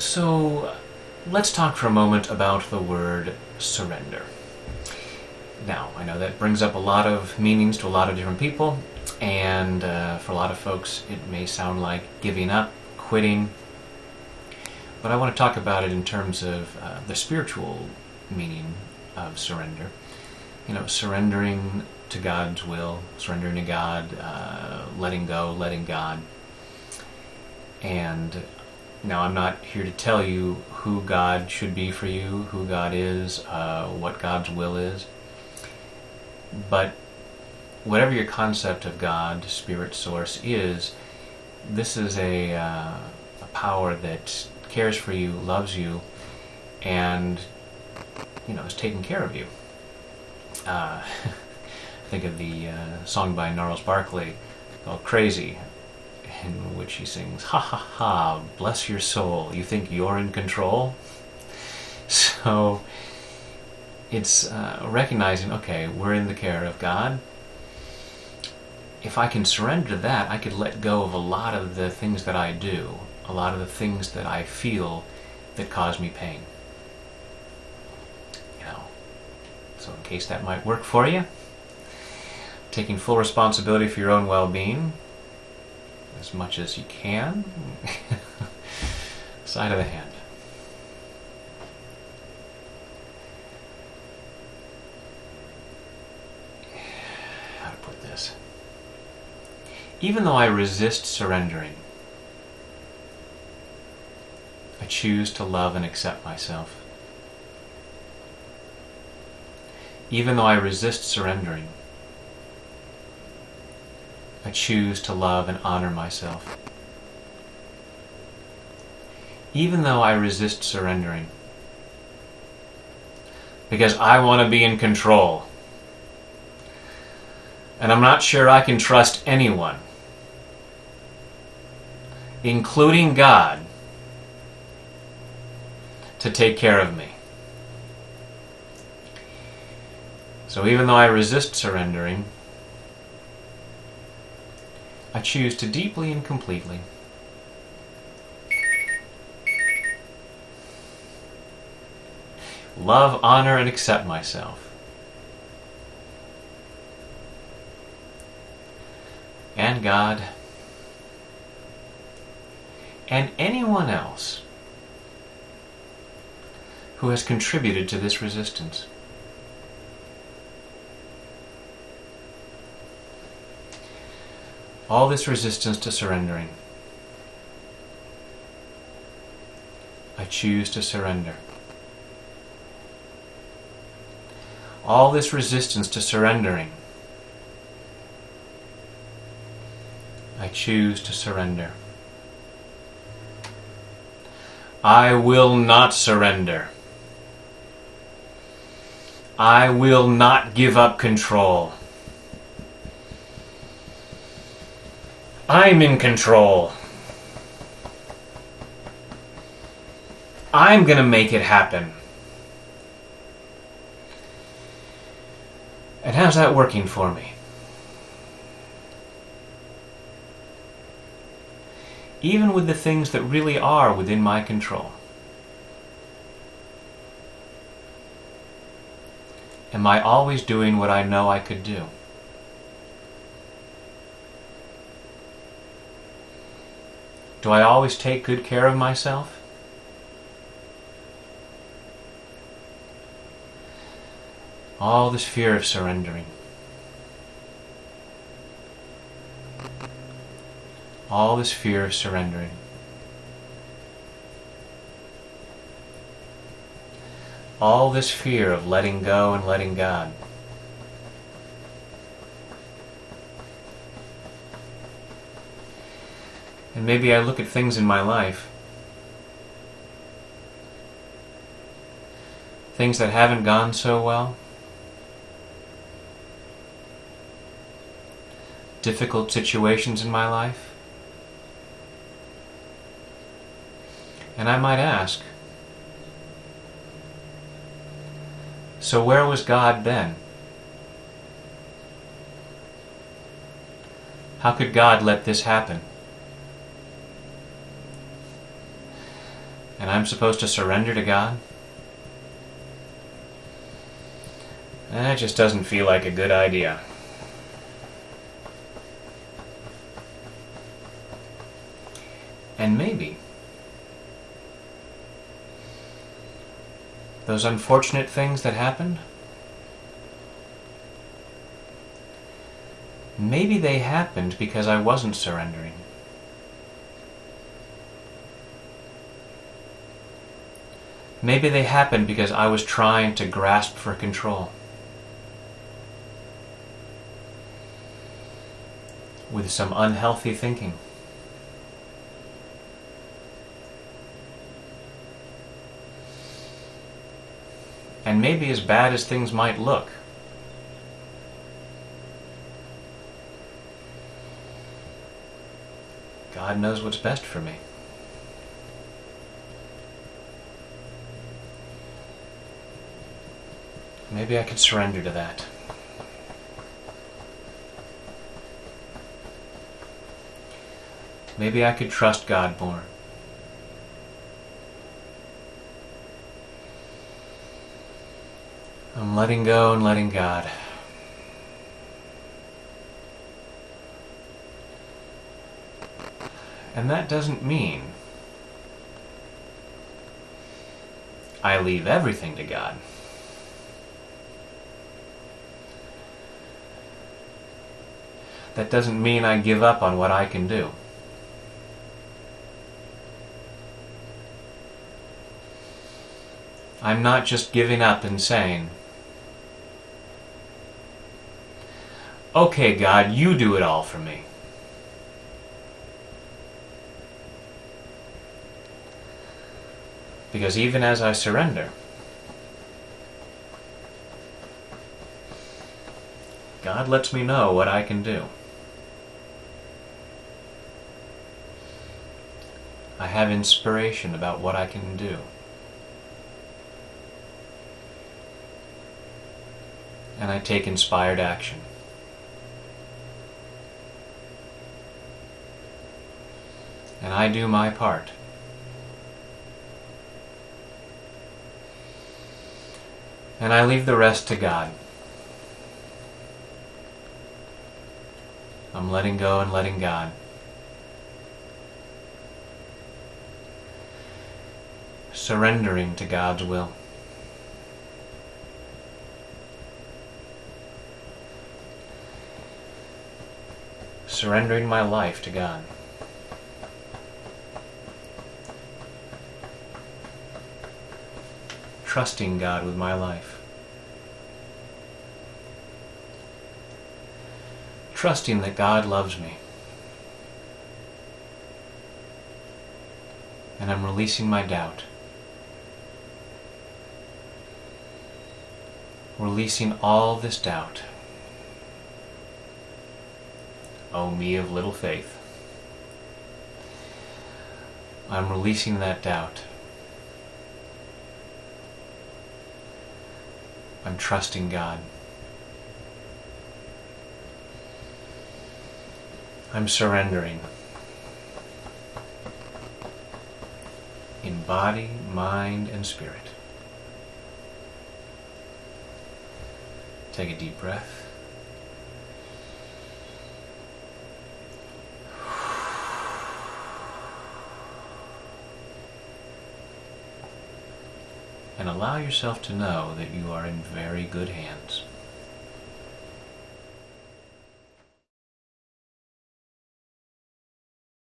So let's talk for a moment about the word surrender. Now, I know that brings up a lot of meanings to a lot of different people, and for a lot of folks it may sound like giving up, quitting, but I want to talk about it in terms of the spiritual meaning of surrender. You know, surrendering to God's will, surrendering to God, letting go, letting God. And now I'm not here to tell you who God should be for you, who God is, what God's will is. But whatever your concept of God, Spirit, Source is, this is a power that cares for you, loves you, and is taking care of you. Think of the song by Gnarls Barkley called "Crazy," in which he sings, "Ha ha ha, bless your soul, you think you're in control?" So it's recognizing, okay, we're in the care of God. If I can surrender to that, I could let go of a lot of the things that I do, a lot of the things that I feel that cause me pain. So in case that might work for you, taking full responsibility for your own well-being, as much as you can, side of the hand. How to put this? Even though I resist surrendering, I choose to love and accept myself. Even though I resist surrendering, I choose to love and honor myself. Even though I resist surrendering, because I want to be in control, and I'm not sure I can trust anyone, including God, to take care of me. So even though I resist surrendering, I choose to deeply and completely love, honor, and accept myself, and God, and anyone else who has contributed to this resistance. All this resistance to surrendering, I choose to surrender. All this resistance to surrendering, I choose to surrender. I will not surrender. I will not give up control. I'm in control. I'm going to make it happen. And how's that working for me? Even with the things that really are within my control. Am I always doing what I know I could do? Do I always take good care of myself? All this fear of surrendering. All this fear of surrendering. All this fear of letting go and letting God. And maybe I look at things in my life, things that haven't gone so well, difficult situations in my life, and I might ask, so where was God then? How could God let this happen? and I'm supposed to surrender to God? That just doesn't feel like a good idea. And maybe those unfortunate things that happened, maybe they happened because I wasn't surrendering. Maybe they happened because I was trying to grasp for control. With some unhealthy thinking. And maybe as bad as things might look, God knows what's best for me. Maybe I could surrender to that. Maybe I could trust God more. I'm letting go and letting God. And that doesn't mean I leave everything to God. That doesn't mean I give up on what I can do. I'm not just giving up and saying, okay, God, you do it all for me. Because even as I surrender, God lets me know what I can do. I have inspiration about what I can do. And I take inspired action. And I do my part. And I leave the rest to God. I'm letting go and letting God. Surrendering to God's will. Surrendering my life to God. Trusting God with my life. Trusting that God loves me. And I'm releasing my doubt. Releasing all this doubt. Oh, me of little faith. I'm releasing that doubt. I'm trusting God. I'm surrendering. In body, mind, and spirit. Take a deep breath. And allow yourself to know that you are in very good hands.